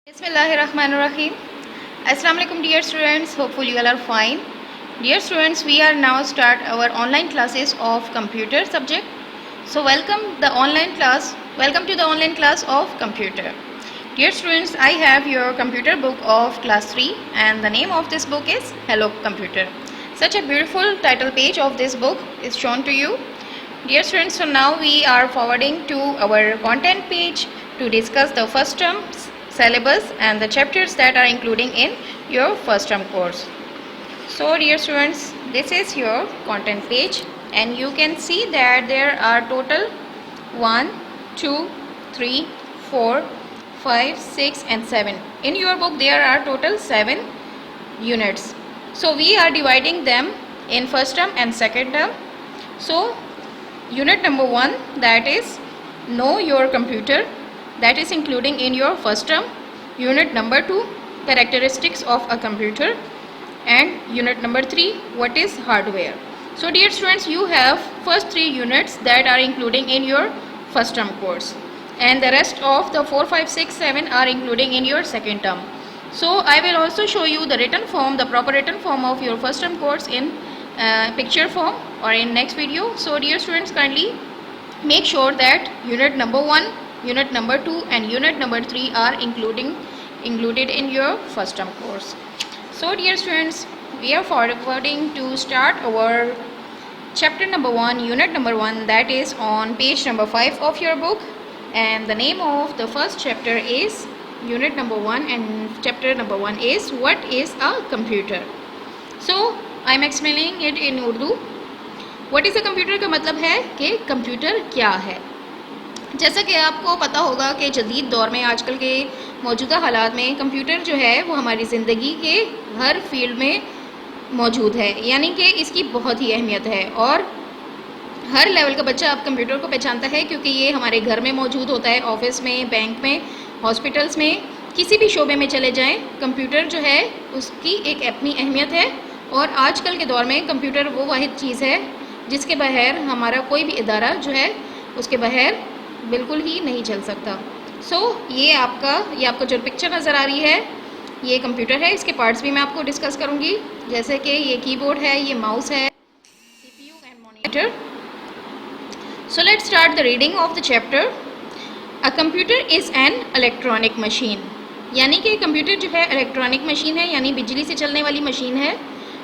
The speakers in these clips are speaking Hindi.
Bismillahirrahmanirrahim. Assalamu alaikum dear students. Hopefully you all are fine. Dear students, we are now start our online classes of computer subject. So welcome to the online class of computer. Dear students, I have your computer book of class 3 and the name of this book is Hello Computer. Such a beautiful title page of this book is shown to you. Dear students, so now we are forwarding to our content page to discuss the first term syllabus and the chapters that are including in your first term course. So dear students, this is your content page and you can see that there are total 1, 2, 3, 4, 5, 6 and 7. In your book there are total 7 units. So we are dividing them in first term and second term. So unit number 1, that is know your computer, that is including in your first term. Unit number 2, characteristics of a computer, and unit number 3, what is hardware. So dear students, you have first 3 units that are including in your first term course and the rest of the 4, 5, 6, 7 are including in your second term. So I will also show you the written form, the proper written form of your first term course in picture form or in next video. So dear students, kindly make sure that unit number 1, unit number 2 and unit number 3 are included in your first term course. So dear students, we are forwarding to start our chapter number 1, unit number 1, that is on page number 5 of your book, and the name of the first chapter is unit number 1 and chapter number 1 is what is a computer. So I am explaining it in Urdu. What is a computer का मतलब है कि कंप्यूटर क्या है. जैसा कि आपको पता होगा कि जदीद दौर में आजकल के मौजूदा हालात में कंप्यूटर जो है वो हमारी ज़िंदगी के हर फील्ड में मौजूद है, यानी कि इसकी बहुत ही अहमियत है और हर लेवल का बच्चा अब कंप्यूटर को पहचानता है क्योंकि ये हमारे घर में मौजूद होता है, ऑफिस में, बैंक में, हॉस्पिटल्स में, किसी भी शोबे में चले जाएं, कंप्यूटर जो है उसकी एक अपनी अहमियत है. और आजकल के दौर में कंप्यूटर वो वाहिद चीज़ है जिसके बगैर हमारा कोई भी इदारा जो है उसके बगैर बिल्कुल ही नहीं चल सकता. सो ये आपको जो पिक्चर नज़र आ रही है ये कंप्यूटर है. इसके पार्ट्स भी मैं आपको डिस्कस करूँगी, जैसे कि ये कीबोर्ड है, ये माउस है, CPU and monitor. So let's start the reading of the chapter. A computer is an electronic machine, यानी कि कंप्यूटर जो है इलेक्ट्रॉनिक मशीन है, यानी बिजली से चलने वाली मशीन है.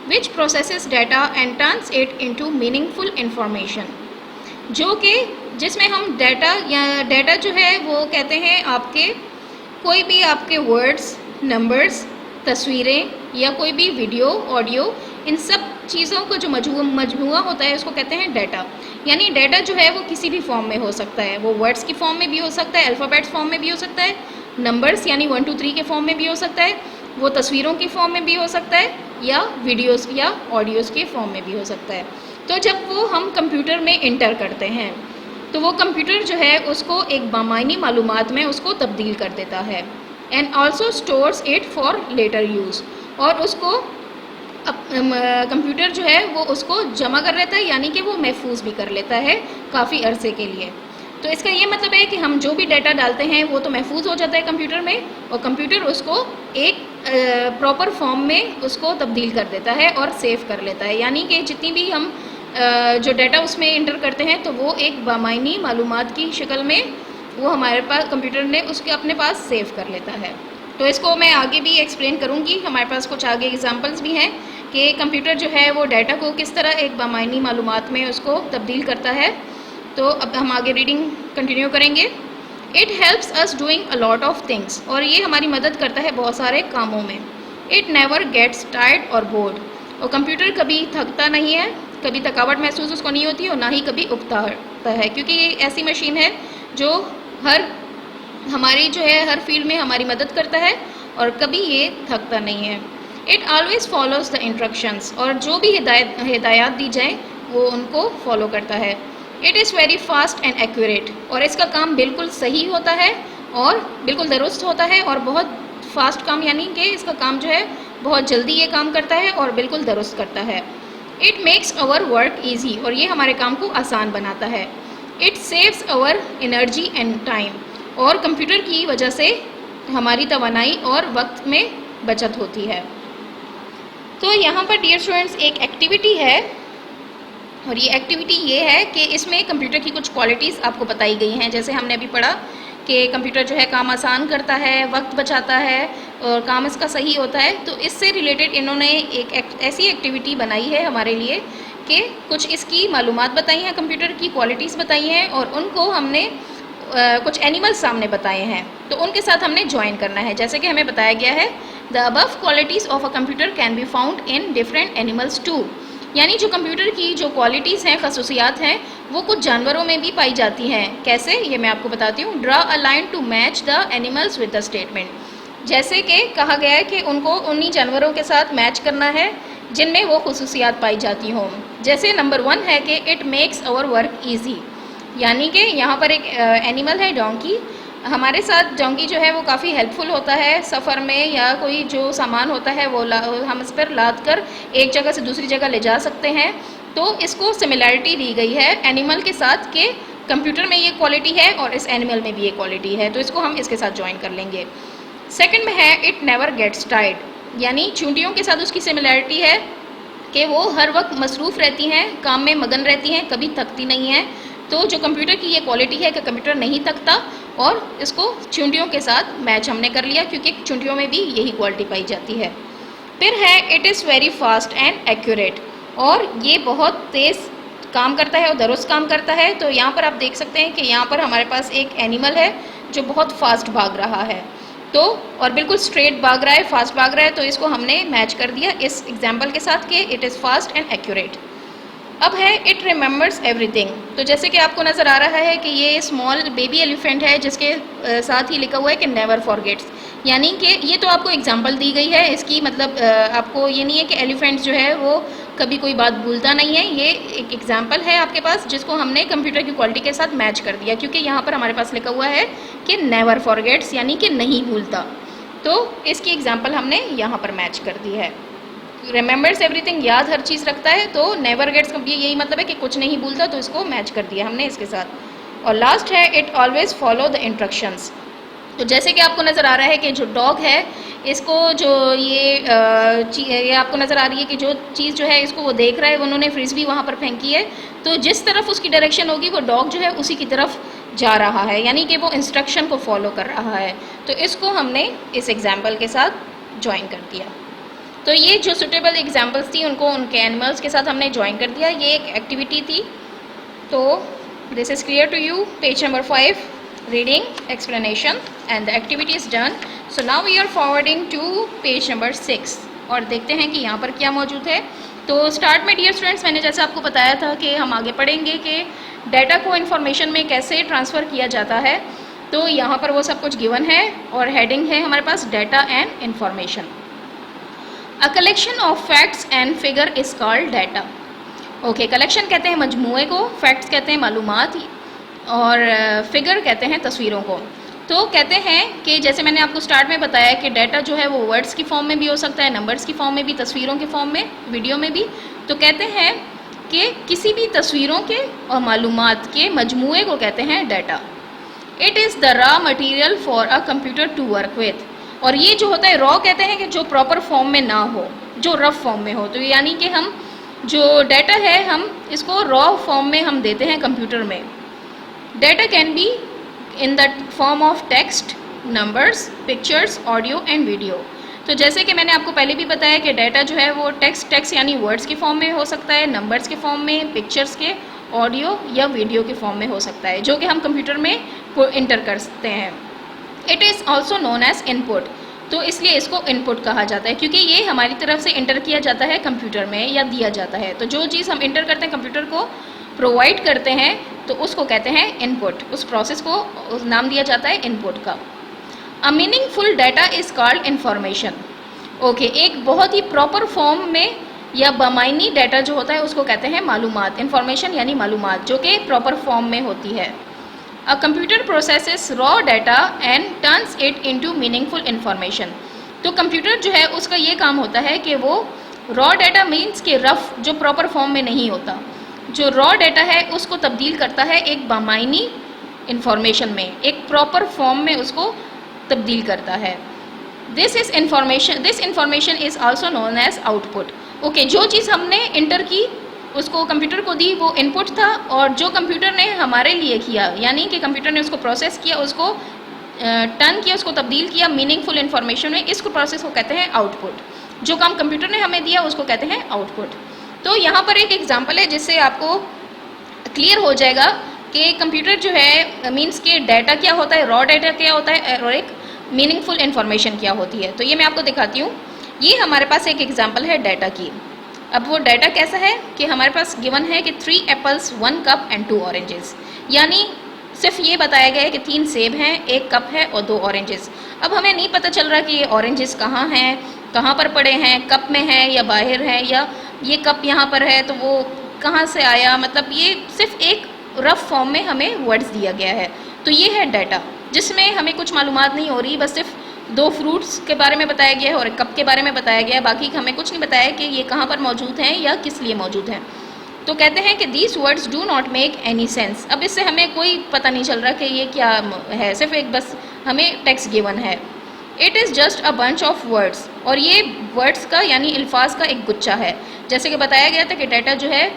Which processes data and turns it into meaningful information, जो कि जिसमें हम डाटा जो है वो कहते हैं आपके कोई भी आपके वर्ड्स, नंबर्स, तस्वीरें या कोई भी वीडियो, ऑडियो, इन सब चीज़ों का जो मजमूआ होता है उसको कहते हैं डाटा. यानी डाटा जो है वो किसी भी फॉर्म में हो सकता है, वो वर्ड्स की फॉर्म में भी हो सकता है, अल्फ़ाबेट्स फॉर्म में भी हो सकता है, नंबर्स यानी 1, 2, 3 के फॉर्म में भी हो सकता है, वो तस्वीरों की फॉर्म में भी हो सकता है या वीडियोस या ऑडियोज़ के फॉर्म में भी हो सकता है. तो जब वो हम कंप्यूटर में इंटर करते हैं तो वो कंप्यूटर जो है उसको एक बामायनी मालूमात में उसको तब्दील कर देता है and also stores it for later use, और उसको कंप्यूटर जो है वो उसको जमा कर लेता है, यानी कि वो महफूज भी कर लेता है काफ़ी अरसे के लिए. तो इसका ये मतलब है कि हम जो भी डाटा डालते हैं वो तो महफूज हो जाता है कंप्यूटर में और कंप्यूटर उसको एक प्रॉपर फॉर्म में उसको तब्दील कर देता है और सेव कर लेता है. यानी कि जितनी भी हम जो डाटा उसमें इंटर करते हैं तो वो एक बामायनी मालूमात की शक्ल में वो हमारे पास कंप्यूटर ने उसके अपने पास सेव कर लेता है. तो इसको मैं आगे भी एक्सप्लेन करूँगी. हमारे पास कुछ आगे एग्जांपल्स भी हैं कि कंप्यूटर जो है वो डाटा को किस तरह एक बामायनी मालूमात में उसको तब्दील करता है. तो अब हम आगे रीडिंग कंटिन्यू करेंगे. It helps us doing a lot of things, और ये हमारी मदद करता है बहुत सारे कामों में. इट नेवर गेट्स टायर्ड और बोर्ड, और कंप्यूटर कभी थकता नहीं है, कभी थकावट महसूस उसको नहीं होती और ना ही कभी उकता है, क्योंकि ये ऐसी मशीन है जो हमारी जो है हर फील्ड में हमारी मदद करता है और कभी ये थकता नहीं है. It always follows the instructions, और जो भी हिदायत दी जाए वो उनको फॉलो करता है. It is very fast and accurate, और इसका काम बिल्कुल सही होता है और बिल्कुल दुरुस्त होता है और बहुत फास्ट काम, यानी कि इसका काम जो है बहुत जल्दी ये काम करता है और बिल्कुल दुरुस्त करता है. It makes our work easy, और ये हमारे काम को आसान बनाता है. It saves our energy and time, और कंप्यूटर की वजह से हमारी तवानाई और वक्त में बचत होती है। तो यहाँ पर डियर स्टूडेंट्स एक एक्टिविटी है, और ये एक्टिविटी ये है कि इसमें कंप्यूटर की कुछ क्वालिटीज़ आपको बताई गई हैं। जैसे हमने अभी पढ़ा कि कंप्यूटर जो है काम आसान करता है, वक्त बचाता है और काम इसका सही होता है। तो इससे रिलेटेड इन्होंने एक ऐसी एक्टिविटी बनाई है हमारे लिए कि कुछ इसकी मालूमात बताई हैं, कंप्यूटर की क्वालिटीज़ बताई हैं, और उनको हमने कुछ एनिमल्स सामने बताए हैं, तो उनके साथ हमने ज्वाइन करना है। जैसे कि हमें बताया गया है the above qualities of a computer can be found in different animals too, यानी जो कंप्यूटर की जो क्वालिटीज़ हैं, खसूसियात हैं, वो कुछ जानवरों में भी पाई जाती हैं। कैसे, ये मैं आपको बताती हूँ। Draw a line to match the animals with the statement, जैसे कि कहा गया है कि उनको उन्हीं जानवरों के साथ मैच करना है जिनमें वो खसूसियात पाई जाती हों। जैसे नंबर 1 है कि it makes our work easy, यानी कि यहाँ पर एक एनिमल है डोंकी। हमारे साथ डोंकी जो है वो काफ़ी हेल्पफुल होता है सफ़र में, या कोई जो सामान होता है वो हम इस पर लाद कर एक जगह से दूसरी जगह ले जा सकते हैं। तो इसको सिमिलैरिटी दी गई है एनिमल के साथ कि कंप्यूटर में ये क्वालिटी है और इस एनिमल में भी ये क्वालिटी है, तो इसको हम इसके साथ ज्वाइन कर लेंगे। सेकंड में है इट नेवर गेट्स टायर्ड, यानी चींटियों के साथ उसकी सिमिलैरिटी है कि वो हर वक्त मसरूफ़ रहती हैं, काम में मगन रहती हैं, कभी थकती नहीं हैं। तो जो कंप्यूटर की ये क्वालिटी है कि कंप्यूटर नहीं थकता, और इसको चींटियों के साथ मैच हमने कर लिया क्योंकि चींटियों में भी यही क्वालिटी पाई जाती है। फिर है it is very fast and accurate, और ये बहुत तेज़ काम करता है और दुरुस्त काम करता है। तो यहाँ पर आप देख सकते हैं कि यहाँ पर हमारे पास एक एनिमल है जो बहुत फास्ट भाग रहा है, तो और बिल्कुल स्ट्रेट भाग रहा है, फास्ट भाग रहा है, तो इसको हमने मैच कर दिया इस एग्जाम्पल के साथ कि it is fast and accurate. अब है इट रिमेंबर्स एवरीथिंग, तो जैसे कि आपको नज़र आ रहा है कि ये स्मॉल बेबी एलिफेंट है जिसके साथ ही लिखा हुआ है कि नेवर फॉरगेट्स, यानी कि ये तो आपको एग्जांपल दी गई है इसकी, मतलब आपको ये नहीं है कि एलिफेंट जो है वो कभी कोई बात भूलता नहीं है। ये एक एग्जांपल है आपके पास जिसको हमने कंप्यूटर की क्वालिटी के साथ मैच कर दिया, क्योंकि यहाँ पर हमारे पास लिखा हुआ है कि नेवर फॉरगेट्स, यानी कि नहीं भूलता, तो इसकी एग्जाम्पल हमने यहाँ पर मैच कर दी है। रिमेंबर्स एवरीथिंग, याद हर चीज़ रखता है, तो नेवर गेट्स का भी यही मतलब है कि कुछ नहीं भूलता, तो इसको मैच कर दिया हमने इसके साथ। और लास्ट है it always follow the instructions, तो जैसे कि आपको नज़र आ रहा है कि जो डॉग है इसको जो ये आपको नज़र आ रही है कि जो चीज़ जो है इसको वो देख रहा है, उन्होंने फ्रिस्बी वहाँ पर फेंकी है, तो जिस तरफ उसकी डायरेक्शन होगी वो डॉग जो है उसी की तरफ जा रहा है, यानी कि वो इंस्ट्रक्शन को फॉलो कर रहा है। तो इसको हमने इस एग्जाम्पल के साथ ज्वाइन कर दिया। तो ये जो सुटेबल एग्जाम्पल्स थी उनको उनके एनिमल्स के साथ हमने ज्वाइन कर दिया। ये एक एक्टिविटी थी। तो this is clear to you. Page number 5 reading explanation and the activity is done. So now we are forwarding to page number 6 और देखते हैं कि यहाँ पर क्या मौजूद है। तो स्टार्ट में डियर स्टूडेंट्स मैंने जैसे आपको बताया था कि हम आगे पढ़ेंगे कि डाटा को इन्फॉर्मेशन में कैसे ट्रांसफ़र किया जाता है। तो यहाँ पर वो सब कुछ गिवन है और हेडिंग है हमारे पास data and information. A collection of facts and figure is called data. Okay, collection कहते हैं मजमूए को, फैक्ट्स कहते हैं मालूमात, और फिगर कहते हैं तस्वीरों को। तो कहते हैं कि जैसे मैंने आपको स्टार्ट में बताया कि डाटा जो है वो वर्ड्स की फॉर्म में भी हो सकता है, नंबर्स की फॉर्म में भी, तस्वीरों की फॉर्म में, वीडियो में भी। तो कहते हैं कि किसी भी तस्वीरों के और मालूमात के मजमूए को कहते हैं data. It is the raw material for a computer to work with. और ये जो होता है रॉ कहते हैं कि जो प्रॉपर फॉर्म में ना हो, जो रफ फॉर्म में हो। तो यानी कि हम जो डाटा है हम इसको रॉ फॉर्म में हम देते हैं कंप्यूटर में। Data can be in the form of text, numbers, pictures, audio and video. तो जैसे कि मैंने आपको पहले भी बताया कि डाटा जो है वो टेक्स्ट यानी वर्ड्स की फॉर्म में हो सकता है, नंबर्स के फॉर्म में, पिक्चर्स के, ऑडियो या वीडियो के फॉर्म में हो सकता है, जो कि हम कंप्यूटर में इंटर कर सकते हैं। It is also known as input. तो इसलिए इसको इनपुट कहा जाता है क्योंकि ये हमारी तरफ से इंटर किया जाता है कंप्यूटर में या दिया जाता है। तो जो चीज़ हम इंटर करते हैं, कंप्यूटर को प्रोवाइड करते हैं, तो उसको कहते हैं इनपुट। उस प्रोसेस को नाम दिया जाता है इनपुट का। A meaningful data is called information. Okay, एक बहुत ही प्रॉपर फॉर्म में या बमायनी डाटा जो होता है उसको कहते हैं मालूमात। इन्फॉर्मेशन यानी मालूमात जो कि प्रॉपर फॉर्म में होती है। A computer processes raw data and turns it into meaningful information. तो कंप्यूटर जो है उसका ये काम होता है कि वो रॉ डाटा मीन्स कि रफ, जो प्रॉपर फॉर्म में नहीं होता, जो रॉ डाटा है उसको तब्दील करता है एक बामायनी इन्फॉर्मेशन में, एक प्रॉपर फॉर्म में उसको तब्दील करता है। This information is also known as output. Okay, जो चीज़ हमने इंटर की उसको कंप्यूटर को दी वो इनपुट था, और जो कंप्यूटर ने हमारे लिए किया यानी कि कंप्यूटर ने उसको प्रोसेस किया, उसको टर्न किया, उसको तब्दील किया मीनिंगफुल इन्फॉर्मेशन में, इसको प्रोसेस को कहते हैं आउटपुट। जो काम कंप्यूटर ने हमें दिया उसको कहते हैं आउटपुट। तो यहाँ पर एक एग्जांपल है जिससे आपको क्लियर हो जाएगा कि कंप्यूटर जो है मीन्स के डाटा क्या होता है, रॉ डाटा क्या होता है, और एक मीनिंगफुल इन्फॉर्मेशन क्या होती है। तो ये मैं आपको दिखाती हूँ। ये हमारे पास एक एग्जाम्पल है डाटा की। अब वो डाटा कैसा है कि हमारे पास गिवन है कि 3 एप्पल्स 1 कप एंड 2 ऑरेंजेस, यानी सिर्फ ये बताया गया है कि 3 सेब हैं, 1 कप है और 2 ऑरेंजेस। अब हमें नहीं पता चल रहा कि ये ऑरेंजेस कहाँ हैं, कहाँ पर पड़े हैं, कप में है या बाहर है, या ये कप यहाँ पर है तो वो कहाँ से आया, मतलब ये सिर्फ एक रफ फॉर्म में हमें वर्ड्स दिया गया है। तो ये है डाटा जिसमें हमें कुछ मालूमात नहीं हो रही, बस सिर्फ 2 फ्रूट्स के बारे में बताया गया है और एक कप के बारे में बताया गया है, बाकी हमें कुछ नहीं बताया कि ये कहाँ पर मौजूद हैं या किस लिए मौजूद हैं। तो कहते हैं कि these words do not make any sense. अब इससे हमें कोई पता नहीं चल रहा कि ये क्या है, सिर्फ एक बस हमें टेक्स्ट गिवन है। It is just a bunch of words, और ये वर्ड्स का यानी अल्फाज का एक गुच्छा है। जैसे कि बताया गया था कि डाटा जो है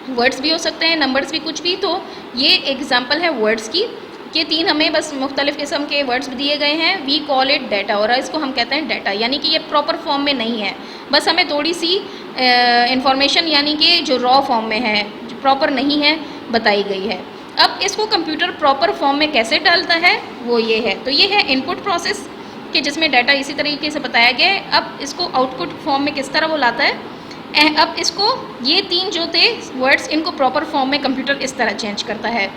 वर्ड्स भी हो सकते हैं, नंबर्स भी, कुछ भी। तो ये एग्जाम्पल है वर्ड्स की, कि 3 हमें बस मुख्तलिफ़ किस्म के वर्ड्स दिए गए हैं। वी कॉल इट डाटा, और इसको हम कहते हैं डाटा, यानी कि ये प्रॉपर फॉर्म में नहीं है, बस हमें थोड़ी सी इंफॉर्मेशन यानी कि जो रॉ फॉर्म में है, जो प्रॉपर नहीं है, बताई गई है। अब इसको कंप्यूटर प्रॉपर फॉर्म में कैसे डालता है वो ये है। तो ये है इनपुट प्रोसेस कि जिसमें डाटा इसी तरीके से बताया गया है। अब इसको आउटपुट फॉर्म में किस तरह वो लाता है, अब इसको ये 3 जो थे वर्ड्स, इनको प्रॉपर फॉर्म में कंप्यूटर इस तरह चेंज करता है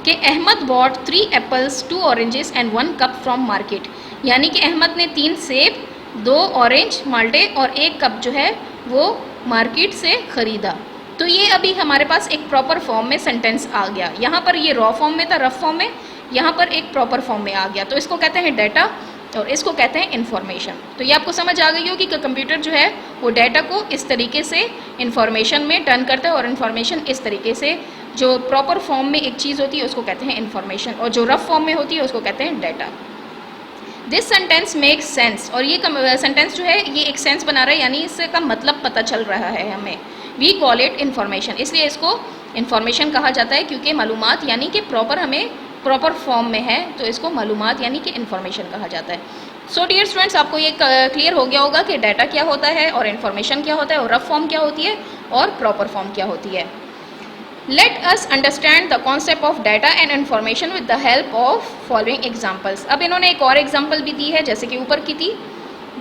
कि Ahmed bought 3 apples 2 oranges and 1 cup from market, यानी कि अहमद ने 3 सेब, 2 ऑरेंज माल्टे और 1 कप जो है वो मार्केट से ख़रीदा। तो ये अभी हमारे पास एक प्रॉपर फॉर्म में सेंटेंस आ गया। यहाँ पर ये रॉ फॉर्म में था, रफ फॉर्म में, यहाँ पर एक प्रॉपर फॉर्म में आ गया। तो इसको कहते हैं डाटा और इसको कहते हैं इन्फॉर्मेशन। तो ये आपको समझ आ गई होगी कि कंप्यूटर जो है वो डाटा को इस तरीके से इन्फॉर्मेशन में टर्न करता है, और इन्फॉर्मेशन इस तरीके से, जो प्रॉपर फॉर्म में एक चीज़ होती है उसको कहते हैं इन्फॉर्मेशन, और जो रफ फॉर्म में होती है उसको कहते हैं data. This sentence makes sense, और ये सेंटेंस जो है ये एक सेंस बना रहा है, यानी इसका मतलब पता चल रहा है हमें। वी कॉल इट इन्फॉर्मेशन, इसलिए इसको इन्फॉर्मेशन कहा जाता है, क्योंकि मालूमात यानी कि प्रॉपर हमें प्रॉपर फॉर्म में है, तो इसको मालूमात यानी कि इन्फॉर्मेशन कहा जाता है। सो डियर स्टूडेंट्स, आपको ये क्लियर हो गया होगा कि डाटा क्या होता है और इन्फॉर्मेशन क्या होता है, और रफ फॉर्म क्या होती है और प्रॉपर फॉर्म क्या होती है। Let us understand the concept of data and information with the help of following examples. अब इन्होंने एक और एग्जाम्पल भी दी है जैसे कि ऊपर की थी।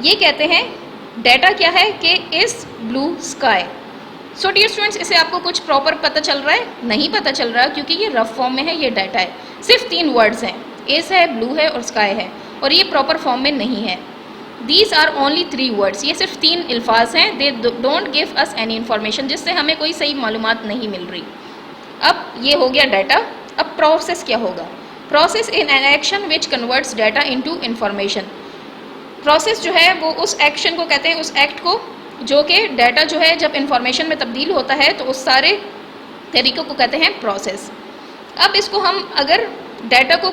ये कहते हैं डाटा क्या है कि इस blue sky. So dear students, इसे आपको कुछ प्रॉपर पता चल रहा है? नहीं पता चल रहा, क्योंकि ये रफ फॉर्म में है, ये डाटा है, सिर्फ 3 वर्ड्स हैं, एस है, ब्लू है और स्काई है, और ये प्रॉपर फॉर्म में नहीं है। दीज आर ओनली 3 वर्ड्स, ये सिर्फ 3 अल्फाज हैं। They don't give us any information, जिससे हमें कोई सही मालूमात नहीं मिल रही। अब ये हो गया डाटा। अब प्रोसेस क्या होगा? Process in an action which converts data into information. Process जो है वो उस एक्शन को कहते हैं, उस एक्ट को जो कि डाटा जो है जब इन्फॉर्मेशन में तब्दील होता है, तो उस सारे तरीक़ों को कहते हैं प्रोसेस। अब इसको हम अगर डाटा को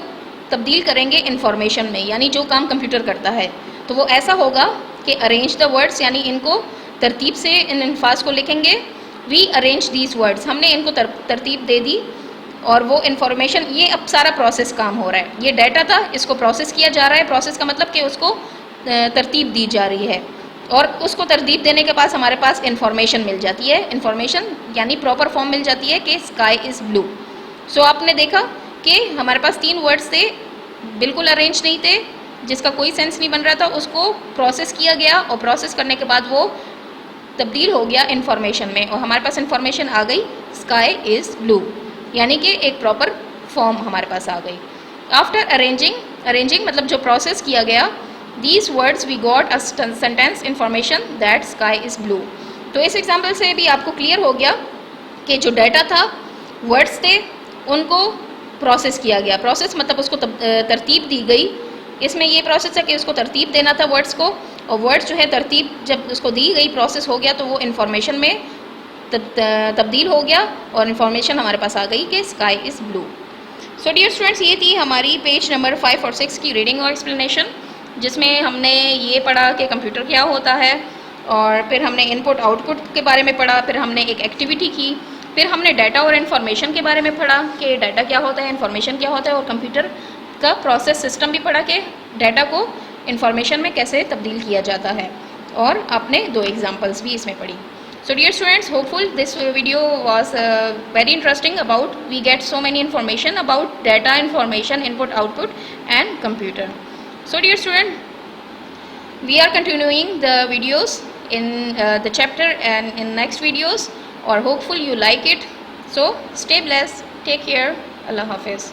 तब्दील करेंगे इन्फॉर्मेशन में, यानी जो काम कंप्यूटर करता है, तो वो ऐसा होगा कि अरेंज द वर्ड्स, यानी इनको तरतीब से इन अल्फाज को लिखेंगे। वी अरेंज दीज वर्ड्स, हमने इनको तरतीब दे दी, और वो इन्फॉर्मेशन, ये अब सारा प्रोसेस काम हो रहा है। ये डाटा था, इसको प्रोसेस किया जा रहा है। प्रोसेस का मतलब कि उसको तरतीब दी जा रही है, और उसको तरतीब देने के पास हमारे पास इन्फॉर्मेशन मिल जाती है। इन्फॉर्मेशन यानी प्रॉपर फॉर्म मिल जाती है कि स्काई इज़ ब्लू। सो आपने देखा कि हमारे पास 3 वर्ड्स थे, बिल्कुल अरेंज नहीं थे, जिसका कोई सेंस नहीं बन रहा था, उसको प्रोसेस किया गया, और प्रोसेस करने के बाद वो तब्दील हो गया इन्फॉर्मेशन में, और हमारे पास इन्फॉर्मेशन आ गई स्काई इज़ ब्लू, यानी कि एक प्रॉपर फॉर्म हमारे पास आ गई। आफ्टर अरेंजिंग मतलब जो प्रोसेस किया गया, these words we got a sentence information that sky is blue. तो इस एग्जाम्पल से भी आपको क्लियर हो गया कि जो डाटा था, वर्ड्स थे, उनको प्रोसेस किया गया। प्रोसेस मतलब उसको तरतीब दी गई। इसमें ये प्रोसेस है कि उसको तरतीब देना था वर्ड्स को, और वर्ड्स जो है तरतीब जब उसको दी गई, प्रोसेस हो गया, तो वो इन्फॉर्मेशन में तब्दील हो गया, और इन्फॉर्मेशन हमारे पास आ गई कि sky is blue. So dear students, ये थी हमारी पेज नंबर 5 और 6 की रीडिंग और एक्सप्लेनेशन, जिसमें हमने ये पढ़ा कि कंप्यूटर क्या होता है, और फिर हमने इनपुट आउटपुट के बारे में पढ़ा, फिर हमने एक एक्टिविटी की, फिर हमने डाटा और इन्फॉर्मेशन के बारे में पढ़ा कि डाटा क्या होता है, इन्फॉर्मेशन क्या होता है, और कंप्यूटर का प्रोसेस सिस्टम भी पढ़ा कि डाटा को इन्फॉर्मेशन में कैसे तब्दील किया जाता है, और आपने 2 एग्जाम्पल्स भी इसमें पढ़ी. So dear students, hopeful this video was very interesting. About we get so many information about data, information, input, output and computer. So dear student, we are continuing the videos in the chapter and in next videos, or hopeful you like it. So stay blessed, take care, Allah Hafiz.